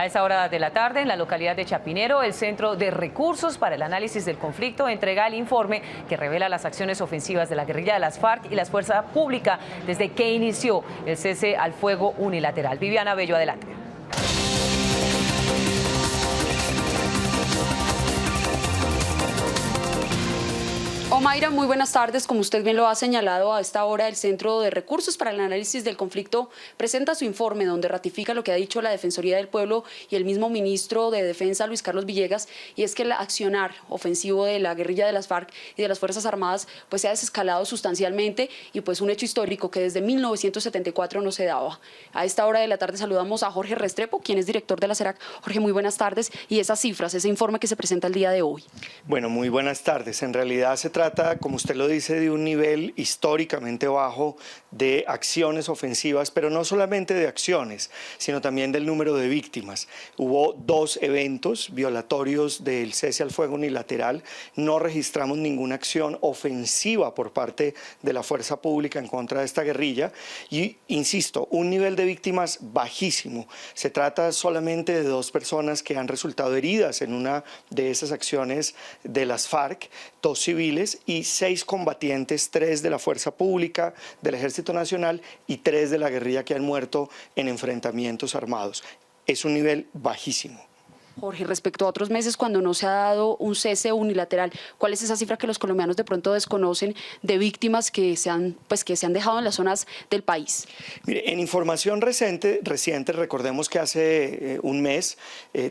A esta hora de la tarde, en la localidad de Chapinero, el Centro de Recursos para el Análisis del Conflicto entrega el informe que revela las acciones ofensivas de la guerrilla de las FARC y la fuerza pública desde que inició el cese al fuego unilateral. Viviana Bello, adelante. Omaira, muy buenas tardes. Como usted bien lo ha señalado, a esta hora el Centro de Recursos para el Análisis del Conflicto presenta su informe donde ratifica lo que ha dicho la Defensoría del Pueblo y el mismo ministro de Defensa, Luis Carlos Villegas, y es que el accionar ofensivo de la guerrilla de las FARC y de las Fuerzas Armadas pues se ha desescalado sustancialmente y pues un hecho histórico que desde 1974 no se daba. A esta hora de la tarde saludamos a Jorge Restrepo, quien es director de la CERAC. Jorge, muy buenas tardes. Y esas cifras, ese informe que se presenta el día de hoy. Bueno, muy buenas tardes. En realidad se trata, como usted lo dice, de un nivel históricamente bajo de acciones ofensivas, pero no solamente de acciones, sino también del número de víctimas. Hubo 2 eventos violatorios del cese al fuego unilateral, no registramos ninguna acción ofensiva por parte de la fuerza pública en contra de esta guerrilla y, insisto, un nivel de víctimas bajísimo. Se trata solamente de 2 personas que han resultado heridas en una de esas acciones de las FARC, 2 civiles y 6 combatientes, 3 de la fuerza pública, del Ejército Nacional y 3 de la guerrilla que han muerto en enfrentamientos armados. Es un nivel bajísimo. Jorge, respecto a otros meses cuando no se ha dado un cese unilateral, ¿cuál es esa cifra que los colombianos de pronto desconocen de víctimas que se han dejado en las zonas del país? Mire, en información reciente, recordemos que hace un mes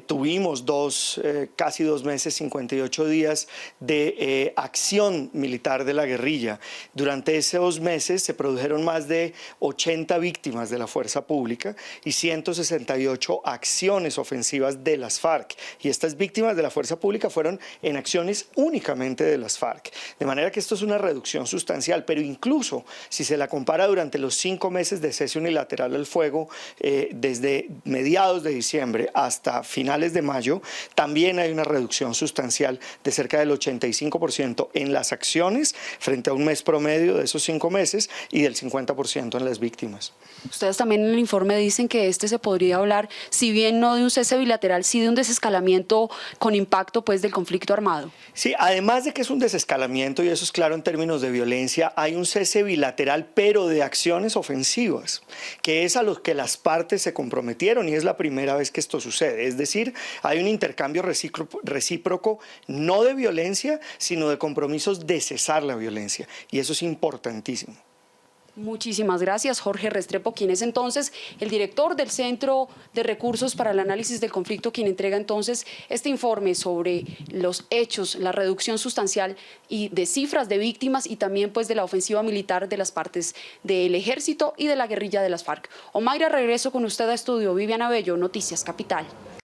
tuvimos casi 2 meses, 58 días de acción militar de la guerrilla. Durante esos meses se produjeron más de 80 víctimas de la fuerza pública y 168 acciones ofensivas de las FARC. Y estas víctimas de la fuerza pública fueron en acciones únicamente de las FARC. De manera que esto es una reducción sustancial, pero incluso si se la compara durante los 5 meses de cese unilateral al fuego, desde mediados de diciembre hasta finales de mayo, también hay una reducción sustancial de cerca del 85% en las acciones frente a un mes promedio de esos 5 meses y del 50% en las víctimas. Ustedes también en el informe dicen que se podría hablar, si bien no de un cese bilateral, sí de un desescalamiento con impacto pues del conflicto armado. Sí, además de que es un desescalamiento, y eso es claro en términos de violencia, hay un cese bilateral, pero de acciones ofensivas, que es a lo que las partes se comprometieron y es la primera vez que esto sucede. Es decir, hay un intercambio recíproco, no de violencia, sino de compromisos de cesar la violencia, y eso es importantísimo. Muchísimas gracias, Jorge Restrepo, quien es entonces el director del Centro de Recursos para el Análisis del Conflicto, quien entrega entonces este informe sobre los hechos, la reducción sustancial y de cifras de víctimas y también pues de la ofensiva militar de las partes del Ejército y de la guerrilla de las FARC. Omaira, regreso con usted a estudio. Viviana Bello, Noticias Capital.